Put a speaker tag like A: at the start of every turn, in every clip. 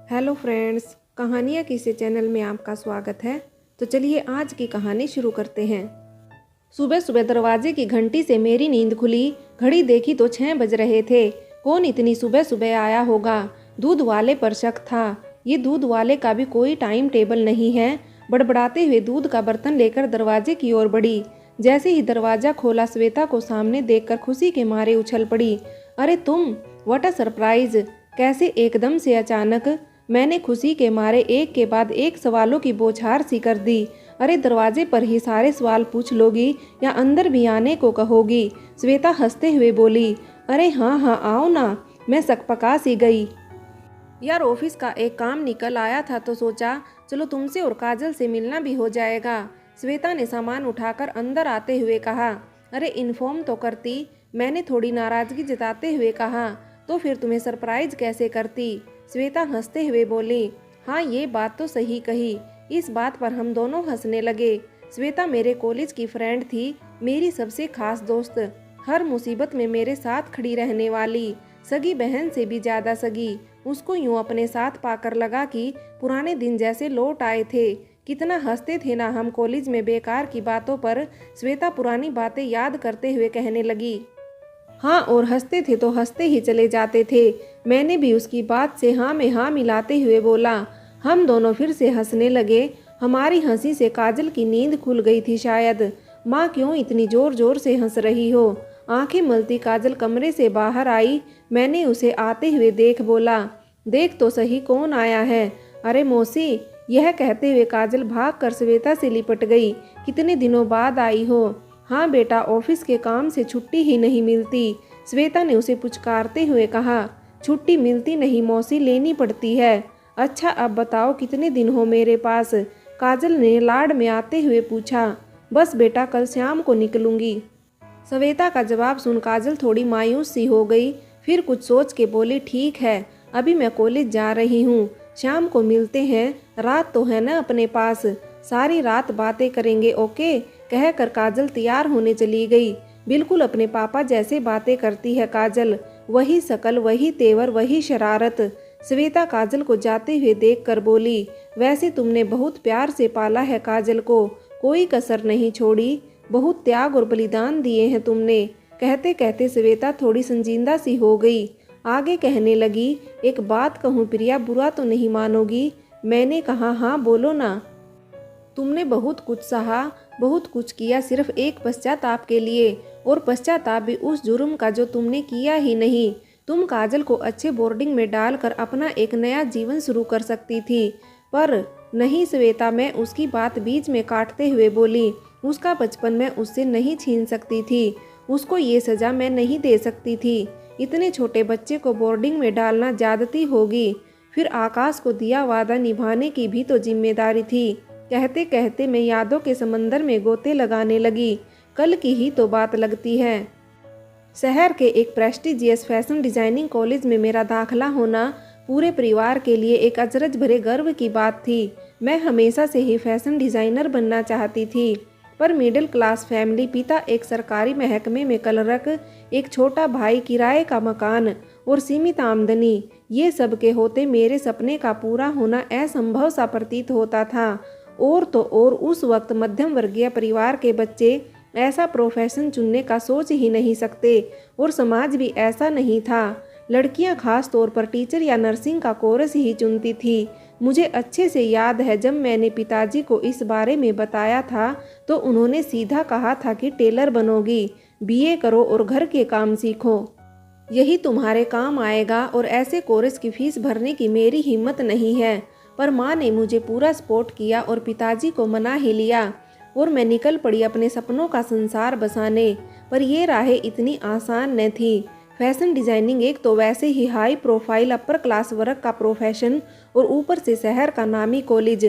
A: Hello friends, कहानियाँ किसी channel में आपका स्वागत है। तो चलिए आज की कहानी शुरू करते हैं। सुबह सुबह दरवाजे की घंटी से मेरी नींद खुली। घड़ी देखी तो 6 बज रहे थे। कौन इतनी सुबह सुबह आया होगा? दूध वाले पर शक था। ये दूध वाले का भी कोई टाइम टेबल नहीं है। बड़बड़ाते हुए दूध का बर्तन लेकर दरवाजे की ओर बढ़ी। जैसे ही दरवाजा खोला, श्वेता को सामने देखकर खुशी के मारे उछल पड़ी। अरे तुम! What a surprise! कैसे एकदम से अचानक? मैंने खुशी के मारे एक के बाद एक सवालों की बौछार सी कर दी। अरे दरवाजे पर ही सारे सवाल पूछ लोगी या अंदर भी आने को कहोगी? श्वेता हंसते हुए बोली। अरे हाँ हाँ, आओ ना। मैं सकपका सी गई। यार ऑफिस का एक काम निकल आया था तो सोचा चलो तुमसे और काजल से मिलना भी हो जाएगा। श्वेता ने सामान उठाकर अंदर आते हुए कहा। अरे इन्फॉर्म तो करती, मैंने थोड़ी नाराजगी जताते हुए कहा। तो फिर तुम्हें सरप्राइज कैसे करती? श्वेता हंसते हुए बोली। हाँ, ये बात तो सही कही। इस बात पर हम दोनों हंसने लगे। श्वेता मेरे कॉलेज की फ्रेंड थी, मेरी सबसे खास दोस्त, हर मुसीबत में मेरे साथ खड़ी रहने वाली, सगी बहन से भी ज्यादा सगी। उसको यूं अपने साथ पाकर लगा कि पुराने दिन जैसे लौट आए थे। कितना हंसते थे ना हम कॉलेज में बेकार की बातों पर। श्वेता पुरानी बातें याद करते हुए कहने लगी। हाँ, और हंसते थे तो हंसते ही चले जाते थे। मैंने भी उसकी बात से हाँ में हाँ मिलाते हुए बोला। हम दोनों फिर से हंसने लगे। हमारी हंसी से काजल की नींद खुल गई थी शायद। माँ क्यों इतनी जोर जोर से हंस रही हो? आंखें मलती काजल कमरे से बाहर आई। मैंने उसे आते हुए देख बोला, देख तो सही कौन आया है। अरे मौसी! यह कहते हुए काजल भाग कर श्वेता से लिपट गई। कितने दिनों बाद आई हो? हाँ बेटा, ऑफिस के काम से छुट्टी ही नहीं मिलती, श्वेता ने उसे पुचकारते हुए कहा। छुट्टी मिलती नहीं मौसी, लेनी पड़ती है। अच्छा अब बताओ कितने दिन हो मेरे पास? काजल ने लाड में आते हुए पूछा। बस बेटा, कल शाम को निकलूंगी। श्वेता का जवाब सुन काजल थोड़ी मायूस सी हो गई। फिर कुछ सोच के बोली, ठीक है, अभी मैं कॉलेज जा रही हूँ, शाम को मिलते हैं। रात तो है ना अपने पास, सारी रात बातें करेंगे, ओके? कहकर काजल तैयार होने चली गई। बिल्कुल अपने पापा जैसे बातें करती है काजल, वही शकल, वही तेवर, वही शरारत। श्वेता काजल को जाते हुए देखकर बोली, वैसे तुमने बहुत प्यार से पाला है काजल को, कोई कसर नहीं छोड़ी, बहुत त्याग और बलिदान दिए हैं तुमने। कहते कहते श्वेता थोड़ी संजीदा सी हो गई। आगे कहने लगी, एक बात कहूँ प्रिया, बुरा तो नहीं मानोगी? मैंने कहा हाँ बोलो ना। तुमने बहुत कुछ सहा, बहुत कुछ किया सिर्फ एक पश्चाताप के लिए, और पश्चाताप भी उस जुर्म का जो तुमने किया ही नहीं। तुम काजल को अच्छे बोर्डिंग में डालकर अपना एक नया जीवन शुरू कर सकती थी, पर नहीं श्वेता। मैं उसकी बात बीच में काटते हुए बोली, उसका बचपन मैं उससे नहीं छीन सकती थी, उसको ये सजा मैं नहीं दे सकती थी। इतने छोटे बच्चे को बोर्डिंग में डालना ज्यादती होगी। फिर आकाश को दिया वादा निभाने की भी तो जिम्मेदारी थी। कहते कहते मैं यादों के समंदर में गोते लगाने लगी। कल की ही तो बात लगती है। शहर के एक प्रेस्टिजियस फैशन डिजाइनिंग कॉलेज में मेरा दाखिला होना पूरे परिवार के लिए एक अचरज भरे गर्व की बात थी। मैं हमेशा से ही फैशन डिजाइनर बनना चाहती थी, पर मिडिल क्लास फैमिली, पिता एक सरकारी महकमे में कलरक, एक छोटा भाई, किराए का मकान और सीमित आमदनी, ये सब के होते मेरे सपने का पूरा होना असंभव सा प्रतीत होता था। और तो और उस वक्त मध्यम वर्गीय परिवार के बच्चे ऐसा प्रोफेशन चुनने का सोच ही नहीं सकते, और समाज भी ऐसा नहीं था। लड़कियां खास तौर पर टीचर या नर्सिंग का कोर्स ही चुनती थी। मुझे अच्छे से याद है जब मैंने पिताजी को इस बारे में बताया था तो उन्होंने सीधा कहा था कि टेलर बनोगी, बीए करो और घर के काम सीखो, यही तुम्हारे काम आएगा, और ऐसे कोर्स की फीस भरने की मेरी हिम्मत नहीं है। पर माँ ने मुझे पूरा सपोर्ट किया और पिताजी को मना ही लिया, और मैं निकल पड़ी अपने सपनों का संसार बसाने। पर ये राहें इतनी आसान न थी। फैशन डिजाइनिंग एक तो वैसे ही हाई प्रोफाइल अपर क्लास वर्ग का प्रोफेशन, और ऊपर से शहर का नामी कॉलेज।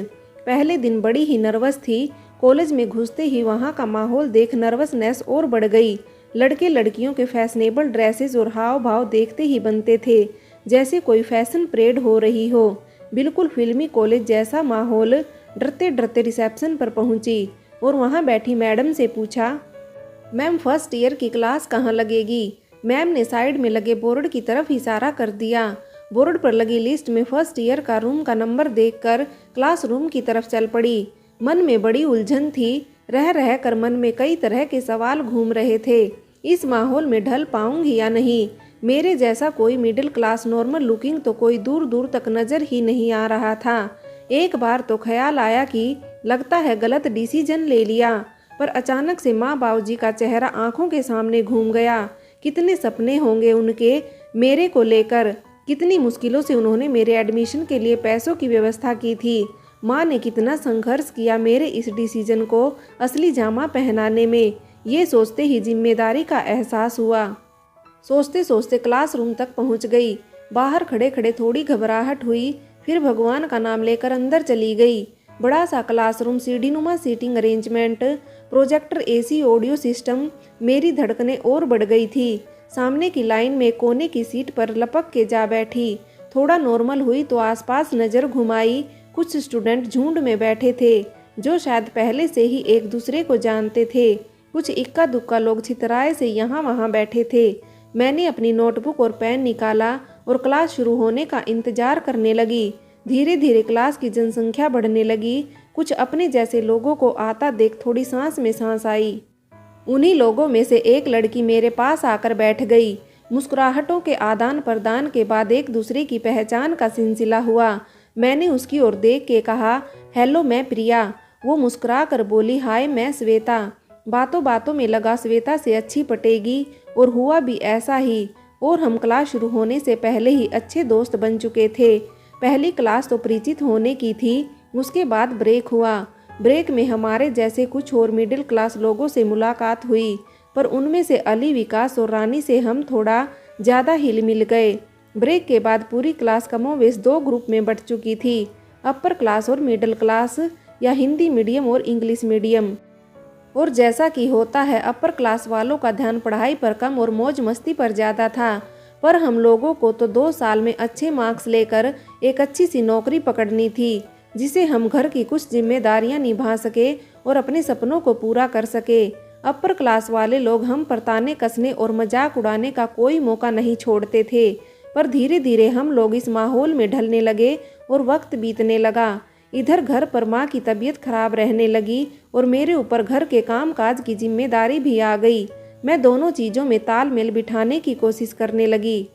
A: पहले दिन बड़ी ही नर्वस थी। कॉलेज में घुसते ही वहाँ का माहौल देख नर्वसनेस और बढ़ गई। लड़के लड़कियों के फैशनेबल ड्रेसेस और हाव भाव देखते ही बनते थे जैसे कोई फैशन परेड हो रही हो। बिल्कुल फिल्मी कॉलेज जैसा माहौल। डरते डरते रिसेप्शन पर पहुंची और वहां बैठी मैडम से पूछा, मैम फर्स्ट ईयर की क्लास कहाँ लगेगी? मैम ने साइड में लगे बोर्ड की तरफ इशारा कर दिया। बोर्ड पर लगी लिस्ट में फर्स्ट ईयर का रूम का नंबर देखकर क्लासरूम की तरफ चल पड़ी। मन में बड़ी उलझन थी। रह रह कर मन में कई तरह के सवाल घूम रहे थे। इस माहौल में ढल पाऊंगी या नहीं। मेरे जैसा कोई मिडिल क्लास नॉर्मल लुकिंग तो कोई दूर दूर तक नजर ही नहीं आ रहा था। एक बार तो ख्याल आया कि लगता है गलत डिसीजन ले लिया, पर अचानक से माँ बाबूजी का चेहरा आंखों के सामने घूम गया। कितने सपने होंगे उनके मेरे को लेकर। कितनी मुश्किलों से उन्होंने मेरे एडमिशन के लिए पैसों की व्यवस्था की थी। माँ ने कितना संघर्ष किया मेरे इस डिसीजन को असली जामा पहनाने में। ये सोचते ही जिम्मेदारी का एहसास हुआ। सोचते सोचते क्लासरूम तक पहुंच गई। बाहर खड़े खड़े थोड़ी घबराहट हुई, फिर भगवान का नाम लेकर अंदर चली गई। बड़ा सा क्लासरूम, सीढ़ीनुमा seating arrangement, projector, AC, audio system. मेरी धड़कनें और बढ़ गई थी। सामने की लाइन में कोने की सीट पर लपक के जा बैठी। थोड़ा नॉर्मल हुई तो आसपास नज़र घुमाई। कुछ स्टूडेंट झुंड में बैठे थे जो शायद पहले से ही एक दूसरे को जानते थे। कुछ इक्का दुक्का लोग छितराए से यहाँ वहाँ बैठे थे। मैंने अपनी नोटबुक और पेन निकाला और क्लास शुरू होने का इंतजार करने लगी। धीरे धीरे क्लास की जनसंख्या बढ़ने लगी। कुछ अपने जैसे लोगों को आता देख थोड़ी सांस में सांस आई। उन्हीं लोगों में से एक लड़की मेरे पास आकर बैठ गई। मुस्कुराहटों के आदान प्रदान के बाद एक दूसरे की पहचान का सिलसिला हुआ। मैंने उसकी ओर देख के कहा, हेलो मैं प्रिया। वो मुस्कुरा कर बोली, हाय मैं श्वेता। बातों बातों में लगा श्वेता से अच्छी पटेगी, और हुआ भी ऐसा ही। और हम क्लास शुरू होने से पहले ही अच्छे दोस्त बन चुके थे। पहली क्लास तो परिचित होने की थी, उसके बाद ब्रेक हुआ। ब्रेक में हमारे जैसे कुछ और मिडिल क्लास लोगों से मुलाकात हुई, पर उनमें से अली, विकास और रानी से हम थोड़ा ज़्यादा हिल मिल गए। ब्रेक के बाद पूरी क्लास कमोवेश 2 ग्रुप में बंट चुकी थी, अपर क्लास और मिडिल क्लास, या हिंदी मीडियम और इंग्लिश मीडियम। और जैसा कि होता है, अपर क्लास वालों का ध्यान पढ़ाई पर कम और मौज मस्ती पर ज़्यादा था। पर हम लोगों को तो 2 साल में अच्छे मार्क्स लेकर एक अच्छी सी नौकरी पकड़नी थी, जिसे हम घर की कुछ जिम्मेदारियां निभा सके और अपने सपनों को पूरा कर सके। अपर क्लास वाले लोग हम पर ताने कसने और मजाक उड़ाने का कोई मौका नहीं छोड़ते थे। पर धीरे धीरे हम लोग इस माहौल में ढलने लगे और वक्त बीतने लगा। इधर घर पर माँ की तबीयत खराब रहने लगी और मेरे ऊपर घर के कामकाज की जिम्मेदारी भी आ गई। मैं दोनों चीज़ों में तालमेल बिठाने की कोशिश करने लगी।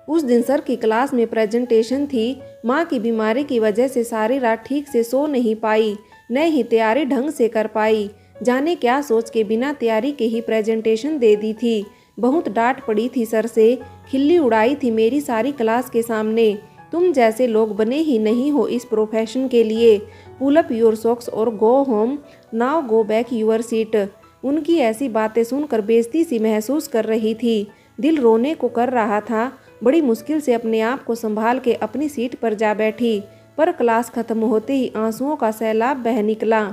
A: उस दिन सर की क्लास में प्रेजेंटेशन थी। माँ की बीमारी की वजह से सारी रात ठीक से सो नहीं पाई, न ही तैयारी ढंग से कर पाई। जाने क्या सोच के बिना तैयारी के ही प्रेजेंटेशन दे दी थी। बहुत डांट पड़ी थी सर से, खिल्ली उड़ाई थी मेरी सारी क्लास के सामने। तुम जैसे लोग बने ही नहीं हो इस प्रोफेशन के लिए। पुल अप योर सॉक्स और go home, now go back your seat. उनकी ऐसी बातें सुनकर बेइज्जती सी महसूस कर रही थी। दिल रोने को कर रहा था। बड़ी मुश्किल से अपने आप को संभाल के अपनी सीट पर जा बैठी, पर क्लास खत्म होते ही आंसुओं का सैलाब बह निकला।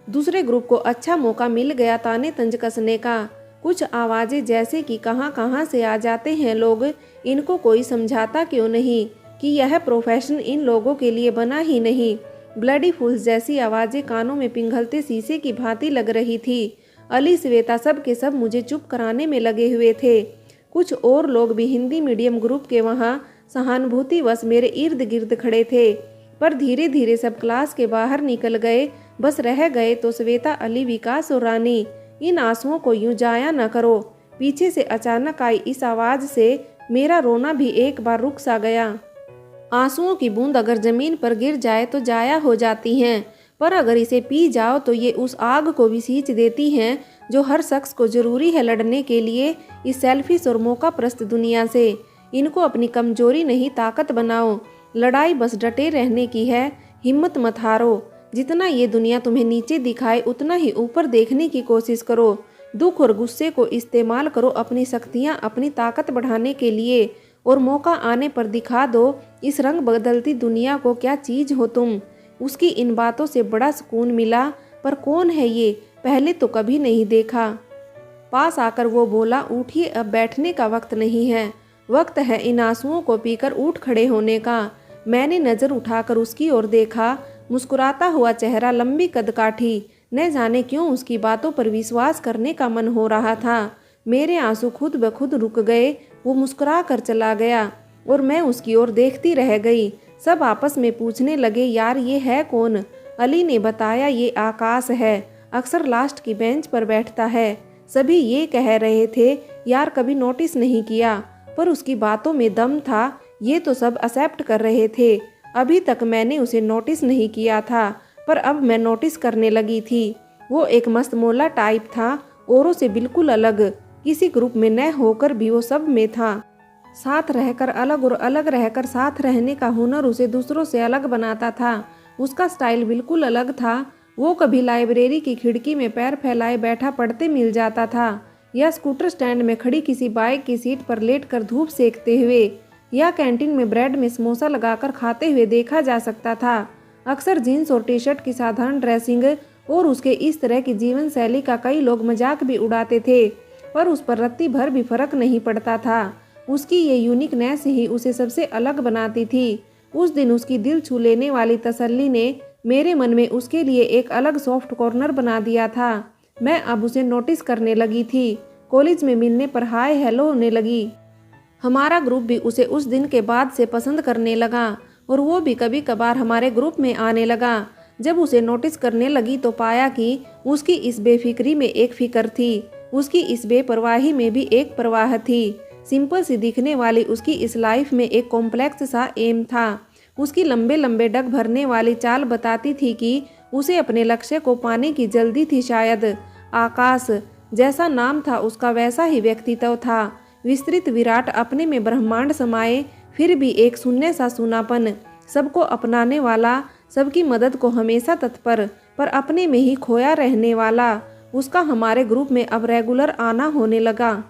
A: दूसरे ग्रुप को अच्छा मौका मिल गया ताने तंज कसने का। कुछ आवाज़ें जैसे कि कहाँ कहाँ से आ जाते हैं लोग, इनको कोई समझाता क्यों नहीं कि यह प्रोफेशन इन लोगों के लिए बना ही नहीं। ब्लडी फूल्स जैसी आवाज़ें कानों में पिघलते शीशे की भांति लग रही थी। अली, श्वेता सब के सब मुझे चुप कराने में लगे हुए थे। कुछ और लोग भी हिंदी मीडियम ग्रुप के वहाँ सहानुभूतिवश मेरे इर्द गिर्द खड़े थे, पर धीरे धीरे सब क्लास के बाहर निकल गए। बस रह गए तो श्वेता, अली, विकास और रानी। इन आंसुओं को यूं जाया न करो। पीछे से अचानक आई इस आवाज़ से मेरा रोना भी एक बार रुक सा गया। आंसुओं की बूंद अगर जमीन पर गिर जाए तो जाया हो जाती हैं, पर अगर इसे पी जाओ तो ये उस आग को भी सींच देती हैं जो हर शख्स को जरूरी है लड़ने के लिए इस सेल्फिश और मौका प्रस्त दुनिया से। इनको अपनी कमजोरी नहीं, ताकत बनाओ। लड़ाई बस डटे रहने की है, हिम्मत मत हारो। जितना ये दुनिया तुम्हें नीचे दिखाए उतना ही ऊपर देखने की कोशिश करो। दुख और गुस्से को इस्तेमाल करो अपनी शक्तियाँ, अपनी ताकत बढ़ाने के लिए, और मौका आने पर दिखा दो इस रंग बदलती दुनिया को क्या चीज़ हो तुम। उसकी इन बातों से बड़ा सुकून मिला। पर कौन है ये, पहले तो कभी नहीं देखा। पास आकर वो बोला, उठिए, अब बैठने का वक्त नहीं है, वक्त है इन आंसुओं को पीकर उठ खड़े होने का। मैंने नज़र उठाकर उसकी ओर देखा। मुस्कुराता हुआ चेहरा, लंबी कदकाठी। न जाने क्यों उसकी बातों पर विश्वास करने का मन हो रहा था। मेरे आंसू खुद ब खुद रुक गए। वो मुस्कुरा कर चला गया। और मैं उसकी ओर देखती रह गई। सब आपस में पूछने लगे, यार ये है कौन? अली ने बताया, ये आकाश है, अक्सर लास्ट की बेंच पर बैठता है। सभी ये कह रहे थे, यार कभी नोटिस नहीं किया, पर उसकी बातों में दम था। ये तो सब एक्सेप्ट कर रहे थे। अभी तक मैंने उसे नोटिस नहीं किया था, पर अब मैं नोटिस करने लगी थी। वो एक मस्तमौला टाइप था, औरों से बिल्कुल अलग। किसी ग्रुप में न होकर भी वो सब में था। साथ रहकर अलग और अलग रहकर साथ रहने का हुनर उसे दूसरों से अलग बनाता था। उसका स्टाइल बिल्कुल अलग था। वो कभी लाइब्रेरी की खिड़की में पैर फैलाए बैठा पढ़ते मिल जाता था, या स्कूटर स्टैंड में खड़ी किसी बाइक की सीट पर लेटकर धूप सेकते हुए, या कैंटीन में ब्रेड में समोसा लगाकर खाते हुए देखा जा सकता था। अक्सर जीन्स और टी शर्ट की साधारण ड्रेसिंग और उसके इस तरह की जीवन शैली का कई लोग मजाक भी उड़ाते थे, पर उस पर रत्ती भर भी फर्क नहीं पड़ता था। उसकी ये यूनिकनेस ही उसे सबसे अलग बनाती थी। उस दिन उसकी दिल छू लेने वाली तसल्ली ने मेरे मन में उसके लिए एक अलग सॉफ्ट कॉर्नर बना दिया था। मैं अब उसे नोटिस करने लगी थी। कॉलेज में मिलने पर हाय हेलो होने लगी। हमारा ग्रुप भी उसे उस दिन के बाद से पसंद करने लगा, और वो भी कभी कभार हमारे ग्रुप में आने लगा। जब उसे नोटिस करने लगी तो पाया कि उसकी इस बेफिक्री में एक फिक्र थी, उसकी इस बेपरवाही में भी एक परवाह थी। सिंपल सी दिखने वाली उसकी इस लाइफ में एक कॉम्प्लेक्स सा एम था। उसकी लंबे लंबे डग भरने वाली चाल बताती थी कि उसे अपने लक्ष्य को पाने की जल्दी थी। शायद आकाश जैसा नाम था उसका, वैसा ही व्यक्तित्व था। विस्तृत विराट, अपने में ब्रह्मांड समाये, फिर भी एक शून्य सा सूनापन। सबको अपनाने वाला, सबकी मदद को हमेशा तत्पर, पर अपने में ही खोया रहने वाला। उसका हमारे ग्रुप में अब रेगुलर आना होने लगा।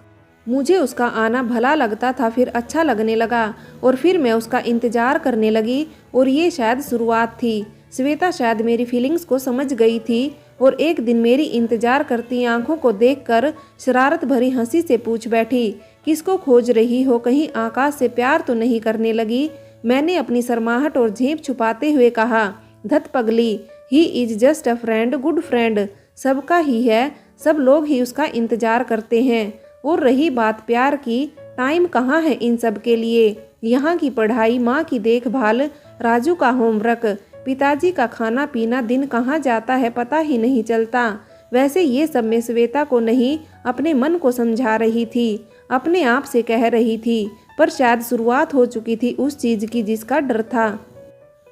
A: मुझे उसका आना भला लगता था, फिर अच्छा लगने लगा, और फिर मैं उसका इंतजार करने लगी। और ये शायद शुरुआत थी। श्वेता शायद मेरी फीलिंग्स को समझ गई थी, और एक दिन मेरी इंतजार करती आंखों को देखकर शरारत भरी हंसी से पूछ बैठी, किसको खोज रही हो? कहीं आकाश से प्यार तो नहीं करने लगी? मैंने अपनी शर्माहट और झेप छुपाते हुए कहा, धत पगली, he is just a friend, good friend. सबका ही है, सब लोग ही उसका इंतजार करते हैं। और रही बात प्यार की, टाइम कहाँ है इन सब के लिए? यहाँ की पढ़ाई, माँ की देखभाल, राजू का होमवर्क, पिताजी का खाना पीना, दिन कहाँ जाता है पता ही नहीं चलता। वैसे ये सब मैं श्वेता को नहीं, अपने मन को समझा रही थी, अपने आप से कह रही थी, पर शायद शुरुआत हो चुकी थी उस चीज़ की जिसका डर था।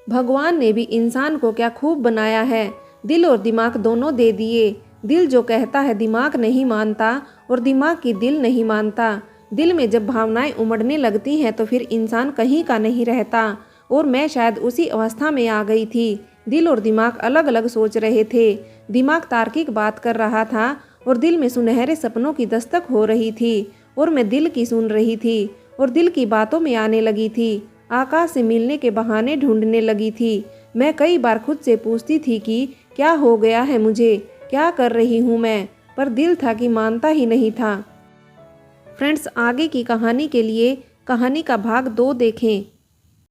A: भगवान ने भी इंसान को क्या खूब बनाया है, दिल और दिमाग दोनों दे दिए। दिल जो कहता है दिमाग नहीं मानता, और दिमाग की दिल नहीं मानता। दिल में जब भावनाएं उमड़ने लगती हैं तो फिर इंसान कहीं का नहीं रहता। और मैं शायद उसी अवस्था में आ गई थी। दिल और दिमाग अलग अलग सोच रहे थे। दिमाग तार्किक बात कर रहा था, और दिल में सुनहरे सपनों की दस्तक हो रही थी, और मैं दिल की सुन रही थी, और दिल की बातों में आने लगी थी। आकाश से मिलने के बहाने ढूंढने लगी थी। मैं कई बार खुद से पूछती थी कि क्या हो गया है मुझे, क्या कर रही हूँ मैं, पर दिल था कि मानता ही नहीं था। फ्रेंड्स, आगे की कहानी के लिए कहानी का भाग 2 देखें।